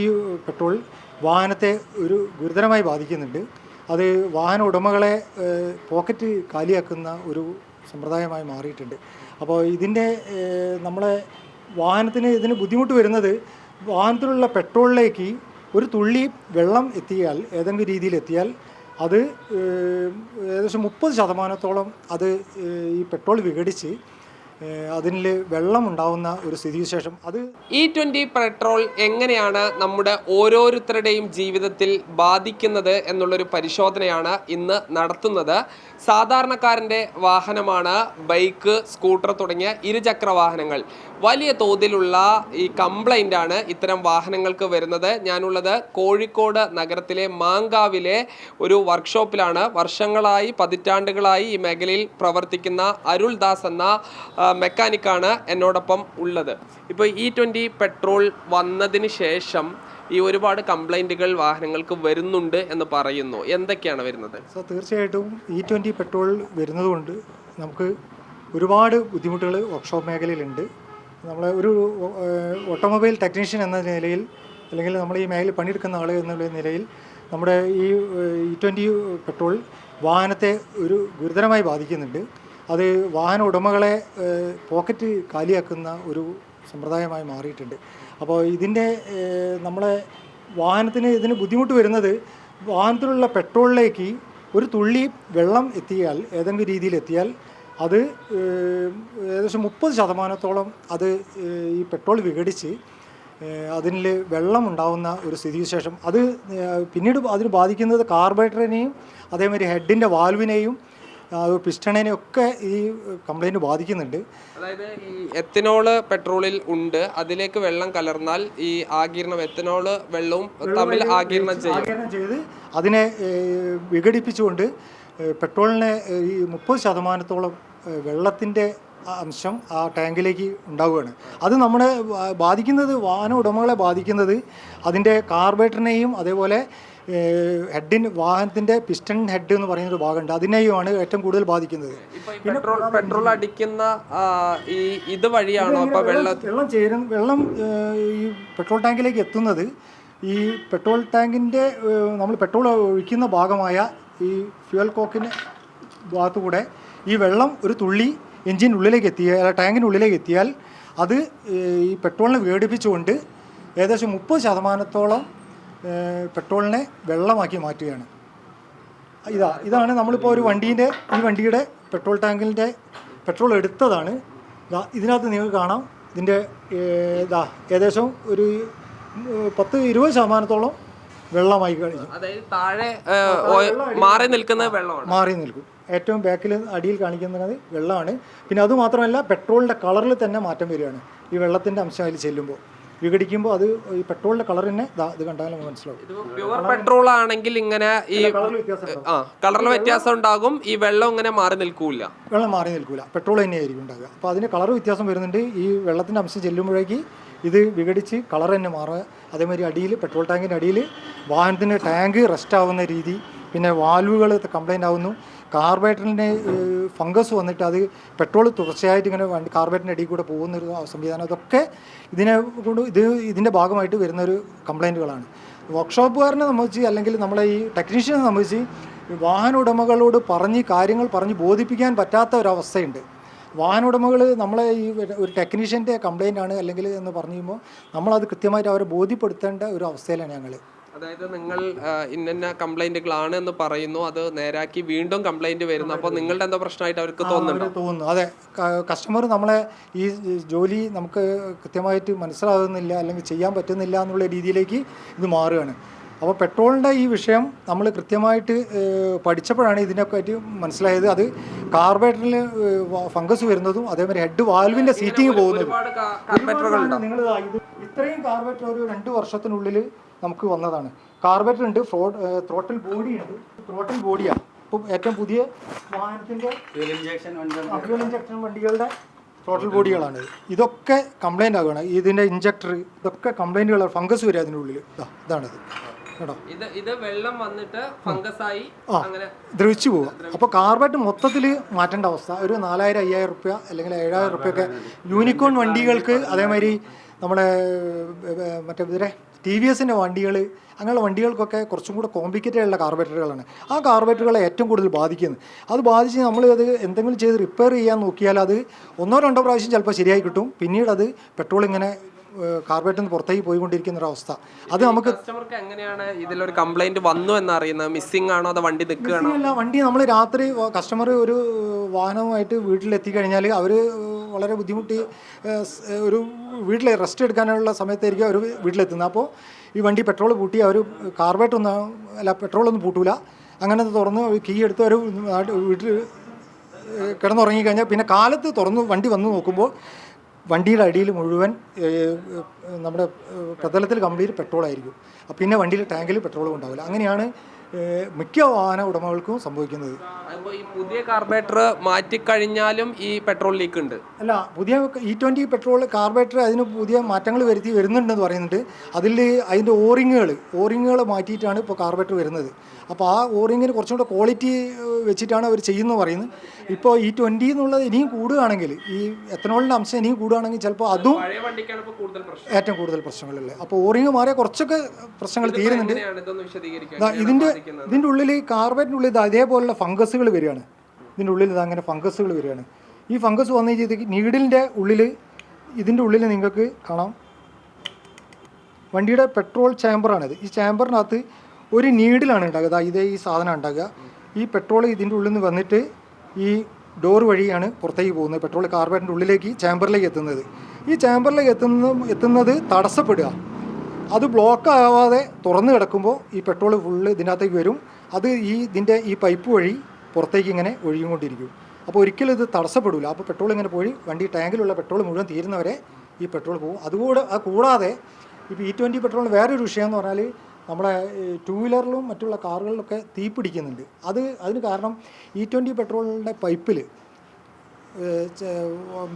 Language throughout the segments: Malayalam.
E20 പെട്രോൾ വാഹനത്തെ ഒരു ഗുരുതരമായി ബാധിക്കുന്നുണ്ട്. അത് വാഹന ഉടമകളെ പോക്കറ്റ് കാലിയാക്കുന്ന ഒരു സമ്പ്രദായമായി മാറിയിട്ടുണ്ട്. അപ്പോൾ നമ്മളെ ഇതിന് ബുദ്ധിമുട്ട് വരുന്നത് വാഹനത്തിലുള്ള പെട്രോളിലേക്ക് ഒരു തുള്ളി വെള്ളം എത്തിയാൽ, ഏതെങ്കിലും രീതിയിൽ എത്തിയാൽ അത് ഏകദേശം 30% അത് ഈ പെട്രോൾ വിഘടിച്ച് അതിൽ വെള്ളം ഉണ്ടാകുന്ന ഒരു സ്ഥിതിവിശേഷം. അത് E20 പെട്രോൾ എങ്ങനെയാണ് നമ്മുടെ ഓരോരുത്തരുടെയും ജീവിതത്തിൽ ബാധിക്കുന്നത് എന്നുള്ളൊരു പരിശോധനയാണ് ഇന്ന് നടത്തുന്നത്. സാധാരണക്കാരൻ്റെ വാഹനമാണ് ബൈക്ക്, സ്കൂട്ടർ തുടങ്ങിയ ഇരുചക്ര വാഹനങ്ങൾ. വലിയ തോതിലുള്ള ഈ കംപ്ലൈൻ്റാണ് ഇത്തരം വാഹനങ്ങൾക്ക് വരുന്നത്. ഞാനുള്ളത് കോഴിക്കോട് നഗരത്തിലെ മാങ്കാവിലെ ഒരു വർക്ക്ഷോപ്പിലാണ്. വർഷങ്ങളായി, പതിറ്റാണ്ടുകളായി ഈ മേഖലയിൽ പ്രവർത്തിക്കുന്ന അരുൾദാസ് എന്ന മെക്കാനിക്കാണ് എന്നോടൊപ്പം ഉള്ളത്. ഇപ്പോൾ E20 പെട്രോൾ വന്നതിന് ശേഷം ഈ ഒരുപാട് കംപ്ലൈൻറ്റുകൾ വാഹനങ്ങൾക്ക് വരുന്നുണ്ട് എന്ന് പറയുന്നു. എന്തൊക്കെയാണ് വരുന്നത്? തീർച്ചയായിട്ടും E20 പെട്രോൾ വരുന്നതുകൊണ്ട് നമുക്ക് ഒരുപാട് ബുദ്ധിമുട്ടുകൾ വർക്ക്ഷോപ്പ് മേഖലയിലുണ്ട്. നമ്മളെ ഒരു ഓട്ടോമൊബൈൽ ടെക്നീഷ്യൻ എന്ന നിലയിൽ, അല്ലെങ്കിൽ നമ്മൾ ഈ മേഖലയിൽ പണിയെടുക്കുന്ന ആൾ എന്നുള്ള നിലയിൽ നമ്മുടെ ഈ E20 പെട്രോൾ വാഹനത്തെ ഒരു ഗുരുതരമായി ബാധിക്കുന്നുണ്ട്. അത് വാഹന ഉടമകളെ പോക്കറ്റ് കാലിയാക്കുന്ന ഒരു സമ്പ്രദായമായി മാറിയിട്ടുണ്ട്. അപ്പോൾ നമ്മളെ ഇതിന് ബുദ്ധിമുട്ട് വരുന്നത് വാഹനത്തിലുള്ള പെട്രോളിലേക്ക് ഒരു തുള്ളി വെള്ളം എത്തിയാൽ, ഏതെങ്കിലും രീതിയിൽ എത്തിയാൽ അത് ഏകദേശം 30% അത് ഈ പെട്രോൾ വിഘടിച്ച് അതിൽ വെള്ളം ഉണ്ടാകുന്ന ഒരു സ്ഥിതിവിശേഷം. അത് പിന്നീട് അതിന് ബാധിക്കുന്നത് കാർബറേറ്ററിനെയും അതേമാതിരി ഹെഡിൻ്റെ വാൽവിനെയും പിസ്റ്റണിനെ ഒക്കെ ഈ കംപ്ലൈൻറ്റ് ബാധിക്കുന്നുണ്ട്. അതായത് ഈ എത്തനോള് പെട്രോളിൽ ഉണ്ട്, അതിലേക്ക് വെള്ളം കലർന്നാൽ ഈ ആഗിരണം, എത്തനോള് വെള്ളവും തമ്മിൽ ആഗിരണം ചെയ്ത് അതിനെ വിഘടിപ്പിച്ചുകൊണ്ട് പെട്രോളിനെ ഈ 30% വെള്ളത്തിൻ്റെ അംശം ആ ടാങ്കിലേക്ക് ഉണ്ടാവുകയാണ്. അത് നമ്മളെ ബാധിക്കുന്നത്, വാഹന ഉടമകളെ ബാധിക്കുന്നത് അതിൻ്റെ കാർബറേറ്ററിനെയും അതേപോലെ വാഹനത്തിൻ്റെ പിസ്റ്റൺ ഹെഡ് എന്ന് പറയുന്നൊരു ഭാഗമുണ്ട്, അതിനെയുമാണ് ഏറ്റവും കൂടുതൽ ബാധിക്കുന്നത്. പിന്നെ പെട്രോൾ അടിക്കുന്ന ഈ ഇത് വഴിയാണോ അപ്പോൾ വെള്ളം ഈ പെട്രോൾ ടാങ്കിലേക്ക് എത്തുന്നത്? ഈ പെട്രോൾ ടാങ്കിൻ്റെ നമ്മൾ പെട്രോൾ ഒഴിക്കുന്ന ഭാഗമായ ഈ ഫ്യൂൽ കോക്കിന് ഭാഗത്തുകൂടെ ഈ വെള്ളം ഒരു തുള്ളി എഞ്ചിനുള്ളിലേക്ക് എത്തിയാൽ, ടാങ്കിനുള്ളിലേക്ക് എത്തിയാൽ അത് ഈ പെട്രോളിനെ വിഘടിപ്പിച്ചുകൊണ്ട് ഏകദേശം 30% പെട്രോളിനെ വെള്ളമാക്കി മാറ്റുകയാണ്. ഇതാണ് നമ്മളിപ്പോൾ ഒരു വണ്ടിയുടെ പെട്രോൾ ടാങ്കിൻ്റെ പെട്രോൾ എടുത്തതാണ്. ഇതിനകത്ത് നിങ്ങൾക്ക് കാണാം, ഇതിൻ്റെ ഏകദേശം ഒരു 10-20% വെള്ളമായി കഴിഞ്ഞു. അതായത് താഴെ മാറി നിൽക്കും. ഏറ്റവും ബാക്കിൽ അടിയിൽ കാണിക്കുന്നത് വെള്ളമാണ്. പിന്നെ അതുമാത്രമല്ല, പെട്രോളിൻ്റെ കളറിൽ തന്നെ മാറ്റം വരികയാണ്. ഈ വെള്ളത്തിൻ്റെ അംശം അതിൽ ചെല്ലുമ്പോൾ, വിഘടിക്കുമ്പോൾ അത് ഈ പെട്രോളിൻ്റെ കളർ തന്നെ ഇത് കണ്ടാലും മനസ്സിലാവും. പ്യുവർ പെട്രോൾ ആണെങ്കിൽ ഇങ്ങനെ ഈ കളറിൽ വ്യത്യാസം ഉണ്ടാകും. ഈ വെള്ളം ഇങ്ങനെ വെള്ളം മാറി നിൽക്കില്ല, പെട്രോൾ തന്നെയായിരിക്കും ഉണ്ടാകുക. അപ്പോൾ അതിന് കളർ വ്യത്യാസം വരുന്നുണ്ട്. ഈ വെള്ളത്തിൻ്റെ അംശം ചെല്ലുമ്പോഴേക്ക് ഇത് വിഘടിച്ച് കളർ തന്നെ മാറുക. അതേമാതിരി അടിയിൽ, പെട്രോൾ ടാങ്കിൻ്റെ അടിയിൽ വാഹനത്തിൻ്റെ ടാങ്ക് റെസ്റ്റ് ആവുന്ന രീതി, പിന്നെ വാൽവുകൾ കംപ്ലൈൻ്റ് ആവുന്നു, കാർബറേറ്ററിന് ഫംഗസ് വന്നിട്ട് അത് പെട്രോൾ തുടർച്ചയായിട്ട് ഇങ്ങനെ കാർബറേറ്ററിൻ്റെ അടിയിൽ കൂടെ പോകുന്നൊരു സംവിധാനം, അതൊക്കെ ഇതിൻ്റെ ഭാഗമായിട്ട് വരുന്നൊരു കംപ്ലൈൻറ്റുകളാണ്. വർക്ക്ഷോപ്പുകാരനെ സംബന്ധിച്ച്, അല്ലെങ്കിൽ നമ്മളെ ഈ ടെക്നീഷ്യനെ സംബന്ധിച്ച് വാഹന ഉടമകളോട് കാര്യങ്ങൾ പറഞ്ഞ് ബോധിപ്പിക്കാൻ പറ്റാത്ത ഒരവസ്ഥയുണ്ട്. വാഹന ഉടമകൾ നമ്മളെ ഈ ഒരു ടെക്നീഷ്യൻ്റെ കംപ്ലൈൻ്റ് ആണ് അല്ലെങ്കിൽ എന്ന് പറയുമ്പോൾ നമ്മളത് കൃത്യമായിട്ട് അവരെ ബോധ്യപ്പെടുത്തേണ്ട ഒരു അവസ്ഥയിലാണ് ഞങ്ങൾ. അതായത് നിങ്ങൾ ഇന്ന കംപ്ലൈൻറ്റുകളാണ് എന്ന് പറയുന്നു, അത് നേരാക്കി വീണ്ടും കംപ്ലൈൻറ്റ് വരുന്നു. അപ്പോൾ നിങ്ങളുടെ എന്താ പ്രശ്നമായിട്ട് അവർക്ക് തോന്നുന്നു. അതെ, കസ്റ്റമർ നമ്മളെ ഈ ജോലി നമുക്ക് കൃത്യമായിട്ട് മനസ്സിലാകുന്നില്ല അല്ലെങ്കിൽ ചെയ്യാൻ പറ്റുന്നില്ല എന്നുള്ള രീതിയിലേക്ക് ഇത് മാറുകയാണ്. അപ്പോൾ പെട്രോളിൻ്റെ ഈ വിഷയം നമ്മൾ കൃത്യമായിട്ട് പഠിച്ചപ്പോഴാണ് ഇതിനെപ്പറ്റി മനസ്സിലായത്. അത് കാർബറേറ്ററിൽ ഫംഗസ് വരുന്നതും അതേമാതിരി ഹെഡ് വാൽവിൻ്റെ സീറ്റിങ് പോകുന്നതും. നിങ്ങൾ ഇത്രയും കാർബറേറ്റർ ഒരു 2 വർഷത്തിനുള്ളിൽ നമുക്ക് വന്നതാണ്. കാർബറേറ്റർ ഉണ്ട്, ത്രോട്ടിൽ ബോഡിയാണ് ഇപ്പം ഏറ്റവും പുതിയ വാഹനത്തിൻ്റെ ഫ്യൂൽ ഇഞ്ചക്ഷൻ വണ്ടികളുടെ ത്രോട്ടിൽ ബോഡികളാണ്. ഇതൊക്കെ കംപ്ലൈൻ്റ് ആകുകയാണ്. ഇതിൻ്റെ ഇഞ്ചക്ടർ ഇതൊക്കെ കംപ്ലൈൻറ്റുകളാണ്, ഫംഗസ് വരിക അതിനുള്ളിൽ. ഇതാണിത് കേട്ടോ. ഇത് വെള്ളം വന്നിട്ട് ഫംഗസായി ദ്രവിച്ചു പോവുക. അപ്പോൾ കാർബറേറ്റർ മൊത്തത്തിൽ മാറ്റേണ്ട അവസ്ഥ. ഒരു 4000-5000 റുപ്യ അല്ലെങ്കിൽ 7000 റുപ്യൊക്കെ യൂണിക്കോൺ വണ്ടികൾക്ക്, അതേമാതിരി നമ്മുടെ മറ്റേ ടി വി എസിൻ്റെ വണ്ടികൾ, അങ്ങനെയുള്ള വണ്ടികൾക്കൊക്കെ കുറച്ചും കൂടെ കോംപ്ലിക്കേറ്റഡ് ആയിട്ടുള്ള കാർബറേറ്ററുകളാണ്. ആ കാർബറേറ്ററുകളെ ഏറ്റവും കൂടുതൽ ബാധിക്കുന്നത്. അത് ബാധിച്ച് നമ്മൾ അത് എന്തെങ്കിലും ചെയ്ത് റിപ്പയർ ചെയ്യാൻ നോക്കിയാൽ അത് 1-2 പ്രാവശ്യം ചിലപ്പോൾ ശരിയായി കിട്ടും. പിന്നീട് അത് പെട്രോൾ ഇങ്ങനെ കാർബറേറ്ററിൽ നിന്ന് പുറത്തേക്ക് പോയിക്കൊണ്ടിരിക്കുന്ന ഒരു അവസ്ഥ. അത് നമുക്ക് കസ്റ്റമർക്ക് എങ്ങനെയാണ് ഇതിലൊരു കംപ്ലൈന്റ് വന്നു എന്നറിയുന്നത്? മിസ്സിംഗ് ആണോ അതോ വണ്ടി നിൽക്കുകയാണോ? അല്ല, വണ്ടി നമ്മൾ രാത്രി കസ്റ്റമർ ഒരു വാഹനവുമായിട്ട് വീട്ടിലെത്തിക്കഴിഞ്ഞാൽ അവർ വളരെ ബുദ്ധിമുട്ടി ഒരു വീട്ടിൽ റെസ്റ്റ് എടുക്കാനുള്ള സമയത്തായിരിക്കും അവർ വീട്ടിലെത്തുന്നത്. അപ്പോൾ ഈ വണ്ടി പെട്രോൾ പൂട്ടി അവർ കാർബറേറ്റർ പെട്രോളൊന്നും പൂട്ടൂല. അങ്ങനെ തുറന്ന് കീ എടുത്ത് ഒരു വീട്ടിൽ കിടന്നുറങ്ങിക്കഴിഞ്ഞാൽ പിന്നെ കാലത്ത് തുറന്ന് വണ്ടി വന്ന് നോക്കുമ്പോൾ വണ്ടിയുടെ അടിയിൽ മുഴുവൻ നമ്മുടെ പ്രതലത്തിൽ കംപ്ലീറ്റ് പെട്രോളായിരിക്കും. പിന്നെ വണ്ടിയിൽ ടാങ്കിൽ പെട്രോളും ഉണ്ടാവില്ല. അങ്ങനെയാണ് മിക്ക വാഹന ഉടമകൾക്കും സംഭവിക്കുന്നത്. അപ്പോൾ ഈ പുതിയ കാർബറേറ്റർ മാറ്റിക്കഴിഞ്ഞാലും ഈ പെട്രോൾ ലീക്ക് ഉണ്ട്? അല്ല, പുതിയ E20 പെട്രോൾ കാർബറേറ്റർ അതിന് പുതിയ മാറ്റങ്ങൾ വരുന്നുണ്ടെന്ന് പറയുന്നുണ്ട്. അതിൽ അതിൻ്റെ ഓറിങ്ങുകൾ മാറ്റിയിട്ടാണ് ഇപ്പോൾ കാർബറേറ്റർ വരുന്നത്. അപ്പോൾ ആ ഓറിങ്ങിന് കുറച്ചും കൂടെ ക്വാളിറ്റി വെച്ചിട്ടാണ് അവർ ചെയ്യുന്നത് പറയുന്നത്. ഇപ്പോൾ E20 എന്നുള്ളത് ഇനിയും കൂടുകയാണെങ്കിൽ, ഈ എത്തനോളിൻ്റെ അംശം ഇനിയും കൂടുകയാണെങ്കിൽ ചിലപ്പോൾ അതും ഏറ്റവും കൂടുതൽ പ്രശ്നങ്ങളില്ലേ. അപ്പോൾ ഓറിങ് മാറിയാൽ കുറച്ചൊക്കെ പ്രശ്നങ്ങൾ തീരുന്നുണ്ട്. ഇതിൻ്റെ ഉള്ളിൽ കാർബറേറ്ററിൻ്റെ ഉള്ളിൽ അതേപോലുള്ള ഫംഗസുകൾ വരികയാണ്. ഇതിൻ്റെ ഉള്ളിൽ അങ്ങനെ ഫംഗസുകൾ വരികയാണ്. ഈ ഫംഗസ് വന്നു ചെയ്ത് നീഡിലിൻ്റെ ഉള്ളിൽ, ഇതിൻ്റെ ഉള്ളിൽ നിങ്ങൾക്ക് കാണാം വണ്ടിയുടെ പെട്രോൾ ചാമ്പറാണിത്. ഈ ചാമ്പറിനകത്ത് ഒരു നീഡിലാണ് ഉണ്ടാകുക. ഇതേ ഈ സാധനം ഉണ്ടാകുക. ഈ പെട്രോൾ ഇതിൻ്റെ ഉള്ളിൽ നിന്ന് വന്നിട്ട് ഈ ഡോർ വഴിയാണ് പുറത്തേക്ക് പോകുന്നത്. പെട്രോൾ കാർബറേറ്ററിൻ്റെ ഉള്ളിലേക്ക് ചാമ്പറിലേക്ക് എത്തുന്നത്. ഈ ചാമ്പറിലേക്ക് എത്തുന്നത് തടസ്സപ്പെടുക. അത് ബ്ലോക്ക് ആവാതെ തുറന്ന് കിടക്കുമ്പോൾ ഈ പെട്രോൾ ഫുള്ള് ഇതിനകത്തേക്ക് വരും. അത് ഇതിൻ്റെ ഈ പൈപ്പ് വഴി പുറത്തേക്ക് ഇങ്ങനെ ഒഴുകിക്കൊണ്ടിരിക്കും. അപ്പോൾ ഒരിക്കലും ഇത് തടസ്സപ്പെടില്ല. അപ്പോൾ പെട്രോൾ ഇങ്ങനെ പോയി വണ്ടി ടാങ്കിലുള്ള പെട്രോൾ മുഴുവൻ തീരുന്നവരെ ഈ പെട്രോൾ പോകും. അത് കൂടാതെ ഇപ്പോൾ E20 പെട്രോളിന് വേറൊരു വിഷയം എന്ന് പറഞ്ഞാൽ നമ്മുടെ 2 വീലറിലും മറ്റുള്ള കാറുകളിലൊക്കെ തീ പിടിക്കുന്നുണ്ട്. അതിന് കാരണം E20 പെട്രോളിൻ്റെ പൈപ്പിൽ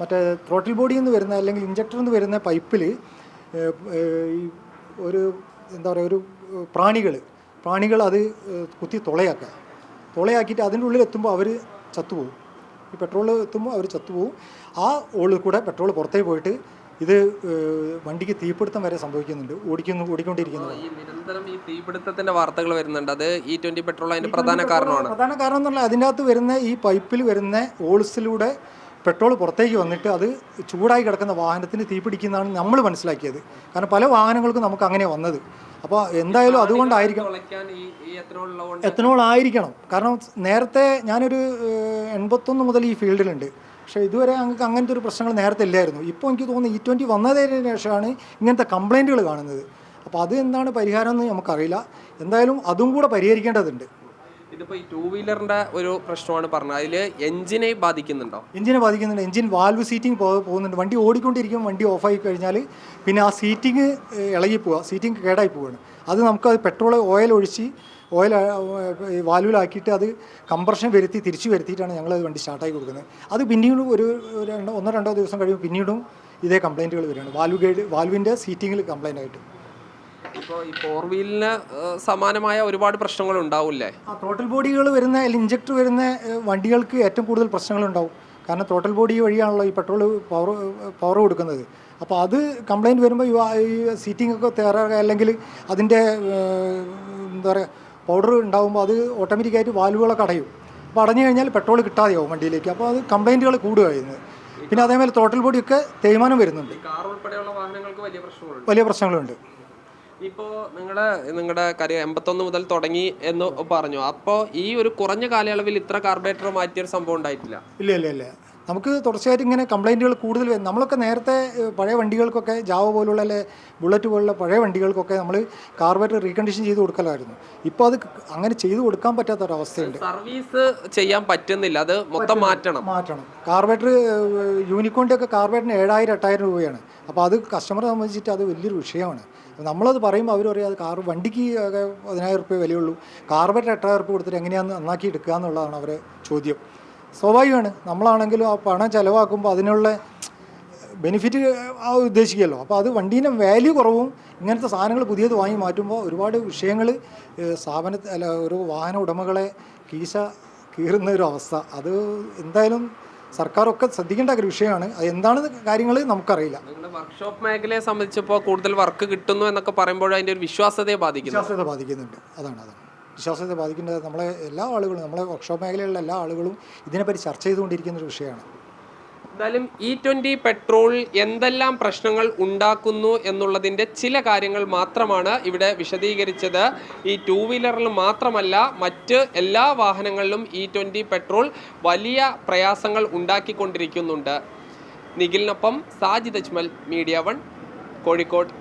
മറ്റേ ത്രോട്ടിൽ ബോഡിയിൽ നിന്ന് വരുന്ന അല്ലെങ്കിൽ ഇഞ്ചക്ടറിൽ നിന്ന് വരുന്ന പൈപ്പിൽ ഒരു എന്താ പറയുക, ഒരു പ്രാണികൾ അത് കുത്തി തുളയാക്കിയിട്ട് അതിൻ്റെ ഉള്ളിൽ എത്തുമ്പോൾ അവർ ചത്തുപോകും. ഈ പെട്രോൾ എത്തുമ്പോൾ അവർ ചത്തുപോകും. ആ ഉള്ളിൽ കൂടെ പെട്രോൾ പുറത്തേക്ക് പോയിട്ട് ഇത് വണ്ടിക്ക് തീപിടുത്തം വരെ സംഭവിക്കുന്നുണ്ട്. ഓടിക്കൊണ്ടിരിക്കുന്നത്. ഈ നിരന്തരം ഈ തീപിടുത്തത്തിന്റെ വാർത്തകൾ വരുന്നുണ്ട്. അത് E20 പെട്രോൾ അതിന്റെ പ്രധാന കാരണമാണ്. പ്രധാന കാരണം എന്ന് പറഞ്ഞാൽ അതിൻ്റെ അകത്ത് വരുന്ന ഈ പൈപ്പിൽ വരുന്ന ഹോൾസിലൂടെ പെട്രോൾ പുറത്തേക്ക് വന്നിട്ട് അത് ചൂടായി കിടക്കുന്ന വാഹനത്തിന് തീപിടിക്കുന്നതാണ് നമ്മൾ മനസ്സിലാക്കിയത്. കാരണം പല വാഹനങ്ങൾക്കും നമുക്ക് അങ്ങനെ വന്നത്. അപ്പോൾ എന്തായാലും അതുകൊണ്ടായിരിക്കണം, എത്തനോൾ ആയിരിക്കണം. കാരണം നേരത്തെ ഞാനൊരു 81 മുതൽ ഈ ഫീൽഡിലുണ്ട്. പക്ഷേ ഇതുവരെ ഞങ്ങൾക്ക് അങ്ങനത്തെ ഒരു പ്രശ്നങ്ങൾ നേരത്തെ ഇല്ലായിരുന്നു. ഇപ്പോൾ എനിക്ക് തോന്നുന്നു E20 വന്നതിന് ശേഷമാണ് ഇങ്ങനത്തെ കംപ്ലൈൻറ്റുകൾ കാണുന്നത്. അപ്പോൾ അത് എന്താണ് പരിഹാരം എന്ന് നമുക്കറിയില്ല. എന്തായാലും അതും കൂടെ പരിഹരിക്കേണ്ടതുണ്ട്. ഇതിപ്പോൾ ഈ 2 വീലറിൻ്റെ ഒരു പ്രശ്നമാണ് പറഞ്ഞത്. അതിൽ എഞ്ചിനെ ബാധിക്കുന്നുണ്ടോ? എഞ്ചിനെ ബാധിക്കുന്നുണ്ട്. എഞ്ചിൻ വാൽവ് സീറ്റിംഗ് പോകുന്നുണ്ട്. വണ്ടി ഓടിക്കൊണ്ടിരിക്കും, വണ്ടി ഓഫായി കഴിഞ്ഞാൽ പിന്നെ ആ സീറ്റിംഗ് സീറ്റിംഗ് കേടായി പോവുകയാണ്. അത് നമുക്കത് പെട്രോൾ ഓയിൽ വാൽവിലാക്കിയിട്ട് അത് കംപ്രഷൻ തിരിച്ചു വരുത്തിയിട്ടാണ് ഞങ്ങളത് വണ്ടി സ്റ്റാർട്ടാക്കി കൊടുക്കുന്നത്. അത് പിന്നീടും ഒരു 1-2 ദിവസം കഴിയുമ്പോൾ പിന്നീടും ഇതേ കംപ്ലൈൻറ്റുകൾ വരികയാണ്. വാൽവിൻ്റെ സീറ്റിങ്ങിൽ കംപ്ലൈൻ്റ് ആയിട്ട്. ഇപ്പോൾ ഈ 4 വീലിന് സമാനമായ ഒരുപാട് പ്രശ്നങ്ങൾ ഉണ്ടാവില്ലേ? ത്രോട്ടിൽ ബോഡികൾ വരുന്ന അല്ലെങ്കിൽ ഇഞ്ചക്ടർ വരുന്ന വണ്ടികൾക്ക് ഏറ്റവും കൂടുതൽ പ്രശ്നങ്ങളുണ്ടാവും. കാരണം ത്രോട്ടിൽ ബോഡി വഴിയാണല്ലോ ഈ പെട്രോൾ പവർ കൊടുക്കുന്നത്. അപ്പോൾ അത് കംപ്ലൈൻറ്റ് വരുമ്പോൾ ഈ സീറ്റിംഗ് ഒക്കെ തയ്യാറാകുക, അല്ലെങ്കിൽ അതിൻ്റെ എന്താ പറയുക പൗഡർ ഉണ്ടാകുമ്പോൾ അത് ഓട്ടോമാറ്റിക്കായിട്ട് വാൽവുകളൊക്കെ അടയും. അപ്പോൾ അടഞ്ഞു കഴിഞ്ഞാൽ പെട്രോൾ കിട്ടാതെയാവും വണ്ടിയിലേക്ക്. അപ്പോൾ അത് കംപ്ലൈൻറ്റുകൾ കൂടുകയായിരുന്നു. പിന്നെ അതേപോലെ ത്രോട്ടിൽ ബോഡിയൊക്കെ തേയ്മാനം വരുന്നുണ്ട്. കാർ ഉൾപ്പെടെയുള്ള വാഹനങ്ങൾക്ക് വലിയ പ്രശ്നങ്ങളുണ്ട്. ഇപ്പോൾ നിങ്ങളുടെ കാര്യം 81 മുതൽ തുടങ്ങി എന്ന് പറഞ്ഞു. അപ്പോൾ ഈ ഒരു കുറഞ്ഞ കാലയളവിൽ ഇത്ര കാർബറേറ്റർ മാറ്റിയൊരു സംഭവം ഉണ്ടായിട്ടില്ല? ഇല്ല. നമുക്ക് തുടർച്ചയായിട്ട് ഇങ്ങനെ കംപ്ലൈൻറ്റുകൾ കൂടുതൽ വരും. നമ്മളൊക്കെ നേരത്തെ പഴയ വണ്ടികൾക്കൊക്കെ ജാവ പോലുള്ള അല്ലെ ബുള്ളറ്റ് പോലുള്ള പഴയ വണ്ടികൾക്കൊക്കെ നമ്മൾ കാർബറേറ്റർ റീകണ്ടീഷൻ ചെയ്ത് കൊടുക്കലായിരുന്നു. ഇപ്പോൾ അത് അങ്ങനെ ചെയ്ത് കൊടുക്കാൻ പറ്റാത്തൊരവസ്ഥയുണ്ട്. സർവീസ് ചെയ്യാൻ പറ്റുന്നില്ല, അത് മൊത്തം മാറ്റണം. കാർബറേറ്റർ യൂണിക്കോണിൻ്റെ ഒക്കെ കാർബറേറ്ററിന് 7,000-8,000 രൂപയാണ്. അപ്പോൾ അത് കസ്റ്റമറെ സംബന്ധിച്ചിട്ട് അത് വലിയൊരു വിഷയമാണ്. നമ്മളത് പറയുമ്പോൾ അവർ പറയും അത് വണ്ടിക്ക് 10,000 രൂപ വിലയുള്ളൂ, കാർബറേറ്റർ 8,000 രൂപ കൊടുത്തിട്ട് എങ്ങനെയാണ് നന്നാക്കി എടുക്കുക എന്നുള്ളതാണ് അവരെ ചോദ്യം. സ്വാഭാവികമാണ്. നമ്മളാണെങ്കിലും ആ പണം ചിലവാക്കുമ്പോൾ അതിനുള്ള ബെനിഫിറ്റ് ഉദ്ദേശിക്കുമല്ലോ. അപ്പോൾ അത് വണ്ടീൻ്റെ വാല്യൂ കുറവും ഇങ്ങനത്തെ സാധനങ്ങൾ പുതിയത് വാങ്ങി മാറ്റുമ്പോൾ ഒരുപാട് വിഷയങ്ങൾ ഒരു വാഹന ഉടമകളെ കീറുന്ന ഒരു അവസ്ഥ. അത് എന്തായാലും സർക്കാരൊക്കെ ശ്രദ്ധിക്കേണ്ട ഒരു വിഷയമാണ്. അത് എന്താണ് കാര്യങ്ങൾ നമുക്കറിയില്ല. വർക്ക്ഷോപ്പ് മേഖലയെ സംബന്ധിച്ചപ്പോൾ കൂടുതൽ വർക്ക് കിട്ടുന്നു എന്നൊക്കെ പറയുമ്പോൾ അതിൻ്റെ ഒരു വിശ്വാസ്യതയെ ബാധിക്കുന്നു. വിശ്വാസ്യത ബാധിക്കുന്നുണ്ട്. അതാണ് വിശ്വാസ്യത ബാധിക്കുന്നത്. നമ്മളെ എല്ലാ ആളുകളും, നമ്മളെ വർക്ക്ഷോപ്പ് മേഖലയിലുള്ള എല്ലാ ആളുകളും ഇതിനെപ്പറ്റി ചർച്ച ചെയ്തുകൊണ്ടിരിക്കുന്ന ഒരു വിഷയമാണ്. എന്തായാലും E20 പെട്രോൾ എന്തെല്ലാം പ്രശ്നങ്ങൾ ഉണ്ടാക്കുന്നു എന്നുള്ളതിൻ്റെ ചില കാര്യങ്ങൾ മാത്രമാണ് ഇവിടെ വിശദീകരിച്ചത്. ഈ 2 വീലറിൽ മാത്രമല്ല മറ്റ് എല്ലാ വാഹനങ്ങളിലും E20 പെട്രോൾ വലിയ പ്രയാസങ്ങൾ ഉണ്ടാക്കിക്കൊണ്ടിരിക്കുന്നുണ്ട്. നിഖിലിനൊപ്പം സാജിദ് അജ്മൽ, മീഡിയ 1, കോഴിക്കോട്.